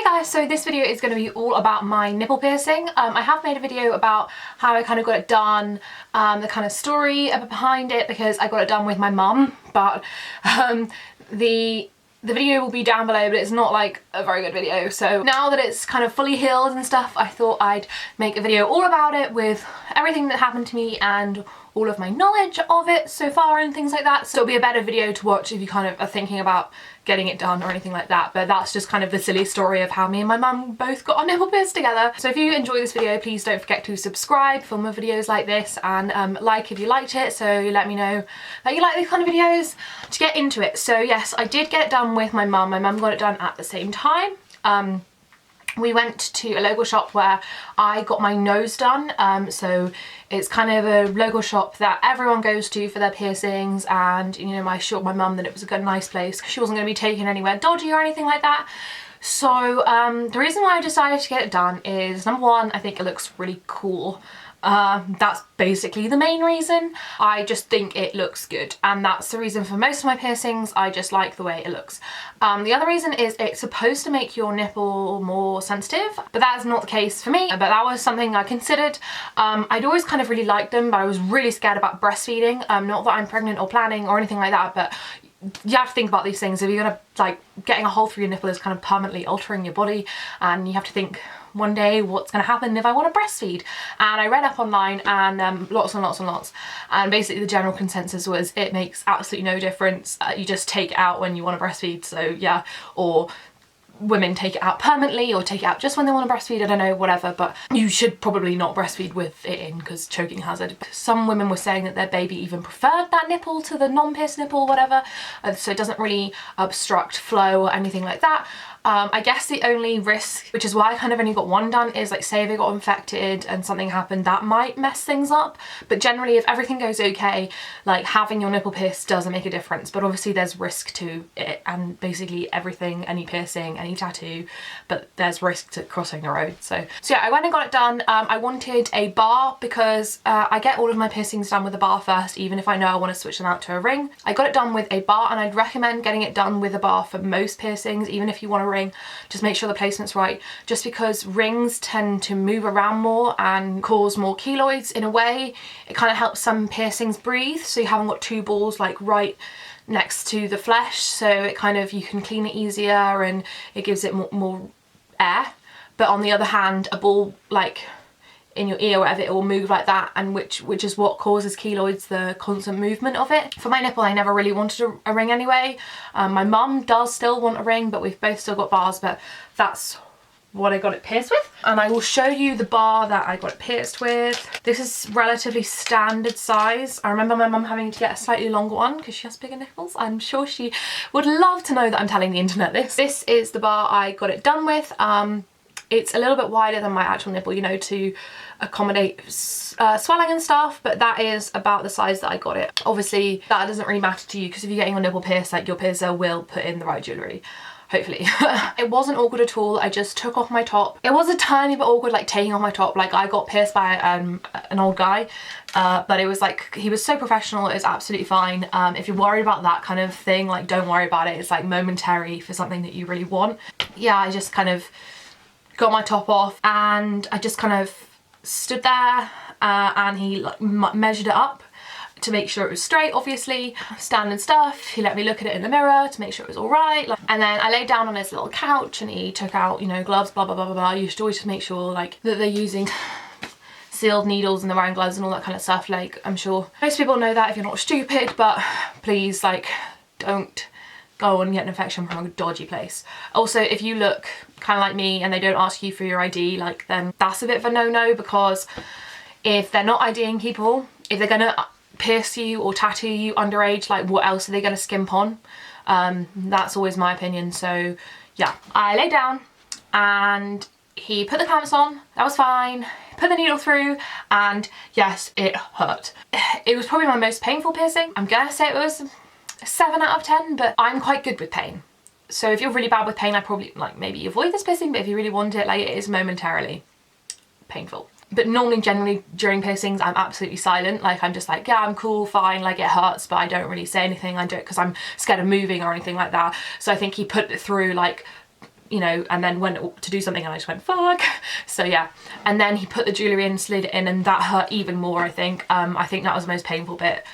guys, so this video is going to be all about my nipple piercing. I have made a video about how I kind of got it done, the kind of story behind it, because I got it done with my mum, but the video will be down below, but it's not like a very good video. So now that it's kind of fully healed and stuff, I thought I'd make a video all about it with everything that happened to me and all of my knowledge of it so far and things like that. So it'll be a better video to watch if you kind of are thinking about getting it done or anything like that. But that's just kind of the silly story of how me and my mum both got our nipple pierced together. So if you enjoy this video, please don't forget to subscribe for more videos like this, and like if you liked it, so let me know that you like these kind of videos to get into it. So yes, I did get it done with my mum. My mum got it done at the same time. We went to a local shop where I got my nose done, so it's kind of a local shop that everyone goes to for their piercings, and you know, I assured my mum that it was a good, nice place. She wasn't going to be taken anywhere dodgy or anything like that. So the reason why I decided to get it done is, number one, I think it looks really cool. That's basically the main reason. I just think it looks good, and that's the reason for most of my piercings. I just like the way it looks. The other reason is it's supposed to make your nipple more sensitive, but that is not the case for me. But that was something I considered. I'd always kind of really liked them, but I was really scared about breastfeeding. Not that I'm pregnant or planning or anything like that, but you have to think about these things. If you're gonna, like, getting a hole through your nipple is kind of permanently altering your body, and you have to think one day what's going to happen if I want to breastfeed. And I read up online, and lots and lots and lots, and basically the general consensus was it makes absolutely no difference. You just take it out when you want to breastfeed. So yeah, or women take it out permanently or take it out just when they want to breastfeed, I don't know, whatever, but you should probably not breastfeed with it in, because choking hazard. Some women were saying that their baby even preferred that nipple to the non-pierced nipple, whatever, so it doesn't really obstruct flow or anything like that. I guess the only risk, which is why I kind of only got one done, is like, say if it got infected and something happened, that might mess things up. But generally, if everything goes okay, like, having your nipple pierced doesn't make a difference. But obviously there's risk to it, and basically everything, any piercing, any tattoo, but there's risk to crossing the road. So yeah, I went and got it done. I wanted a bar because I get all of my piercings done with a bar first, even if I know I want to switch them out to a ring. I got it done with a bar, and I'd recommend getting it done with a bar for most piercings, even if you want a ring. Just make sure the placement's right, just because rings tend to move around more and cause more keloids. In a way, it kind of helps some piercings breathe, so you haven't got two balls like right next to the flesh, so it kind of, you can clean it easier and it gives it more air. But on the other hand, a ball like in your ear or whatever, it will move like that, and which is what causes keloids, the constant movement of it. For my nipple, I never really wanted a ring anyway. My mum does still want a ring, but we've both still got bars, but that's what I got it pierced with. And I will show you the bar that I got it pierced with. This is relatively standard size. I remember my mum having to get a slightly longer one because she has bigger nipples. I'm sure she would love to know that I'm telling the internet this. This is the bar I got it done with. It's a little bit wider than my actual nipple, you know, to accommodate swelling and stuff, but that is about the size that I got it. Obviously, that doesn't really matter to you, because if you're getting your nipple pierced, like, your piercer will put in the right jewellery. Hopefully. It wasn't awkward at all. I just took off my top. It was a tiny bit awkward, like, taking off my top. Like, I got pierced by an old guy, but it was like, he was so professional, it was absolutely fine. If you're worried about that kind of thing, like, don't worry about it. It's like momentary for something that you really want. Yeah, I just kind of got my top off, and I just kind of stood there, and he like measured it up to make sure it was straight, obviously, standard stuff. He let me look at it in the mirror to make sure it was all right. And then I laid down on his little couch, and he took out, you know, gloves, blah, blah, blah, blah, blah. You should always just make sure, like, that they're using sealed needles and the round gloves and all that kind of stuff. Like, I'm sure most people know that if you're not stupid, but please, like, don't go and get an infection from a dodgy place. Also, if you look kind of like me and they don't ask you for your ID, like, then that's a bit of a no-no, because if they're not IDing people, if they're gonna pierce you or tattoo you underage, like, what else are they gonna skimp on? That's always my opinion. So yeah, I lay down and he put the clamps on. That was fine. Put the needle through, and yes, it hurt. It was probably my most painful piercing. I'm gonna say it was a 7 out of 10, but I'm quite good with pain. So if you're really bad with pain, I probably, like, maybe avoid this piercing, but if you really want it, like, it is momentarily painful. But normally, generally, during piercings, I'm absolutely silent. Like, I'm just like, yeah, I'm cool, fine, like, it hurts, but I don't really say anything. I do it because I'm scared of moving or anything like that. So I think he put it through, like, you know, and then went to do something and I just went, fuck. So yeah, and then he put the jewellery in, slid it in, and that hurt even more, I think. I think that was the most painful bit.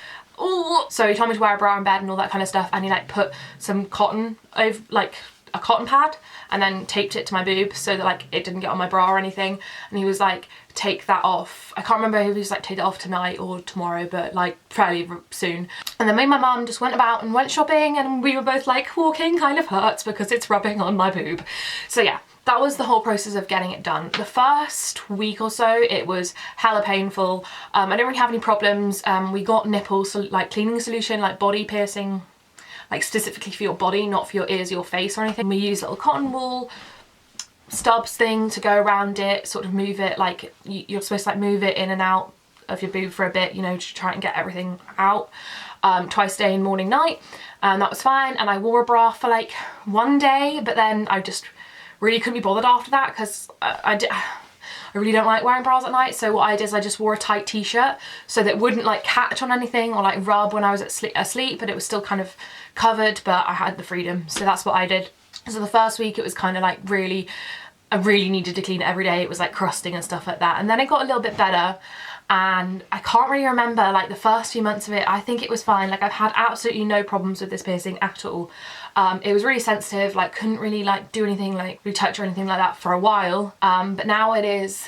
Ooh. So he told me to wear a bra in bed and all that kind of stuff, and he like put some cotton over, like a cotton pad, and then taped it to my boob so that like it didn't get on my bra or anything. And he was like, take that off. I can't remember if he was like, take it off tonight or tomorrow, but like fairly soon. And then me and my mum just went about and went shopping, and we were both like, walking kind of hurts because it's rubbing on my boob. So yeah, that was the whole process of getting it done. The first week or so, it was hella painful. I didn't really have any problems. We got Nipple, so like cleaning solution, like body piercing, like specifically for your body, not for your ears, your face or anything. We used little cotton wool stubs thing to go around it, sort of move it, like you're supposed to like move it in and out of your boob for a bit, you know, to try and get everything out, twice a day, morning, night. And that was fine. And I wore a bra for like one day, but then I just really couldn't be bothered after that, because I really don't like wearing bras at night. So what I did is I just wore a tight t-shirt so that it wouldn't like catch on anything or like rub when I was asleep, but it was still kind of covered, but I had the freedom. So that's what I did. So the first week it was kind of like I really needed to clean it every day. It was like crusting and stuff like that. And then it got a little bit better, and I can't really remember like the first few months of it. I think it was fine. Like I've had absolutely no problems with this piercing at all. It was really sensitive, like couldn't really like do anything, like retouch or anything like that for a while. But now it is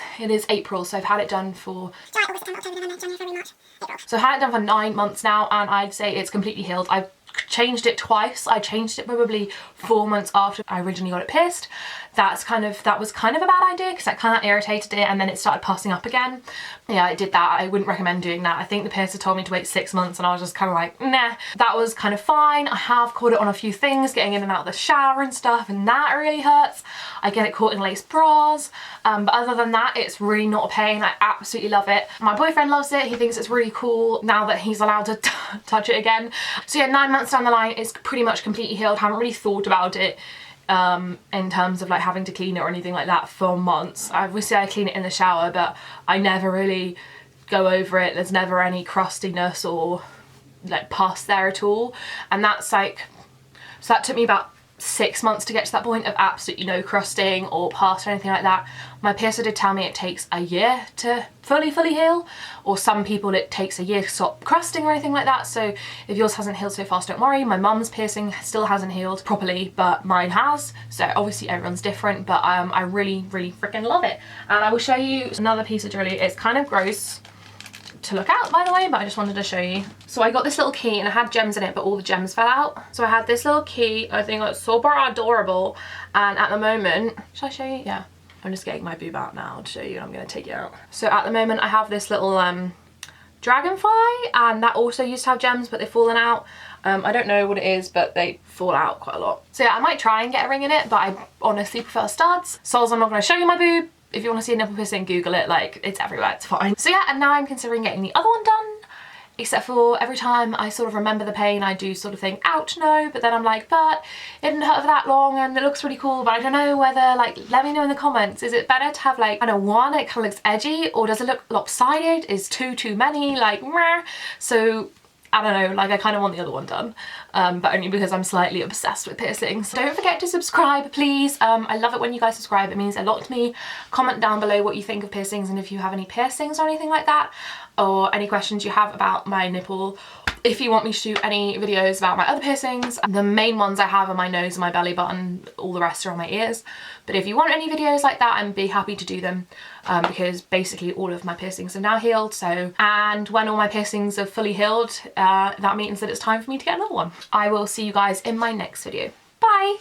April, so I've had it done for So I had it done for 9 months now, and I'd say it's completely healed. I've changed it twice. I changed it probably 4 months after I originally got it pierced. That was kind of a bad idea because that kind of irritated it, and then it started pussing up again. Yeah, I did that. I wouldn't recommend doing that. I think the piercer told me to wait 6 months, and I was just kind of like, nah. That was kind of fine. I have caught it on a few things, getting in and out of the shower and stuff, and that really hurts. I get it caught in lace bras, but other than that, it's really not a pain. I absolutely love it. My boyfriend loves it. He thinks it's really cool now that he's allowed to touch it again. So yeah, 9 months down the line, it's pretty much completely healed. Haven't really thought about it in terms of like having to clean it or anything like that for months. Obviously I clean it in the shower, but I never really go over it. There's never any crustiness or like pus there at all, and that's like, so that took me about 6 months to get to that point of absolutely no crusting or pus or anything like that. My piercer did tell me it takes a year to fully heal, or some people it takes a year to stop crusting or anything like that. So if yours hasn't healed so fast, don't worry. My mum's piercing still hasn't healed properly, but mine has. So obviously everyone's different, but I really freaking love it. And I will show you another piece of jewellery. It's kind of gross to look at, by the way, but I just wanted to show you. So I got this little key, and it had gems in it, but all the gems fell out. So I had this little key. I think it's super adorable, and at the moment, should I show you? Yeah, I'm just getting my boob out now to show you, and I'm going to take it out. So at the moment I have this little dragonfly, and that also used to have gems, but they've fallen out. I don't know what it is, but they fall out quite a lot. So yeah, I might try and get a ring in it, but I honestly prefer studs. So I'm not going to show you my boob. If you want to see a nipple piercing, Google it, like it's everywhere, it's fine. So yeah, and now I'm considering getting the other one done, except for every time I sort of remember the pain, I do sort of think, ouch, no, but then I'm like, but it didn't hurt for that long and it looks really cool, but I don't know whether, like, let me know in the comments, is it better to have like, I don't know, one, it kind of looks edgy, or does it look lopsided? Is too many, like, meh? So I don't know, like I kind of want the other one done, but only because I'm slightly obsessed with piercings. So don't forget to subscribe, please. I love it when you guys subscribe. It means a lot to me. Comment down below what you think of piercings, and if you have any piercings or anything like that, or any questions you have about my nipple. If you want me to do any videos about my other piercings, the main ones I have are my nose and my belly button, all the rest are on my ears. But if you want any videos like that, I'd be happy to do them, because basically all of my piercings are now healed. So, and when all my piercings are fully healed, that means that it's time for me to get another one. I will see you guys in my next video. Bye!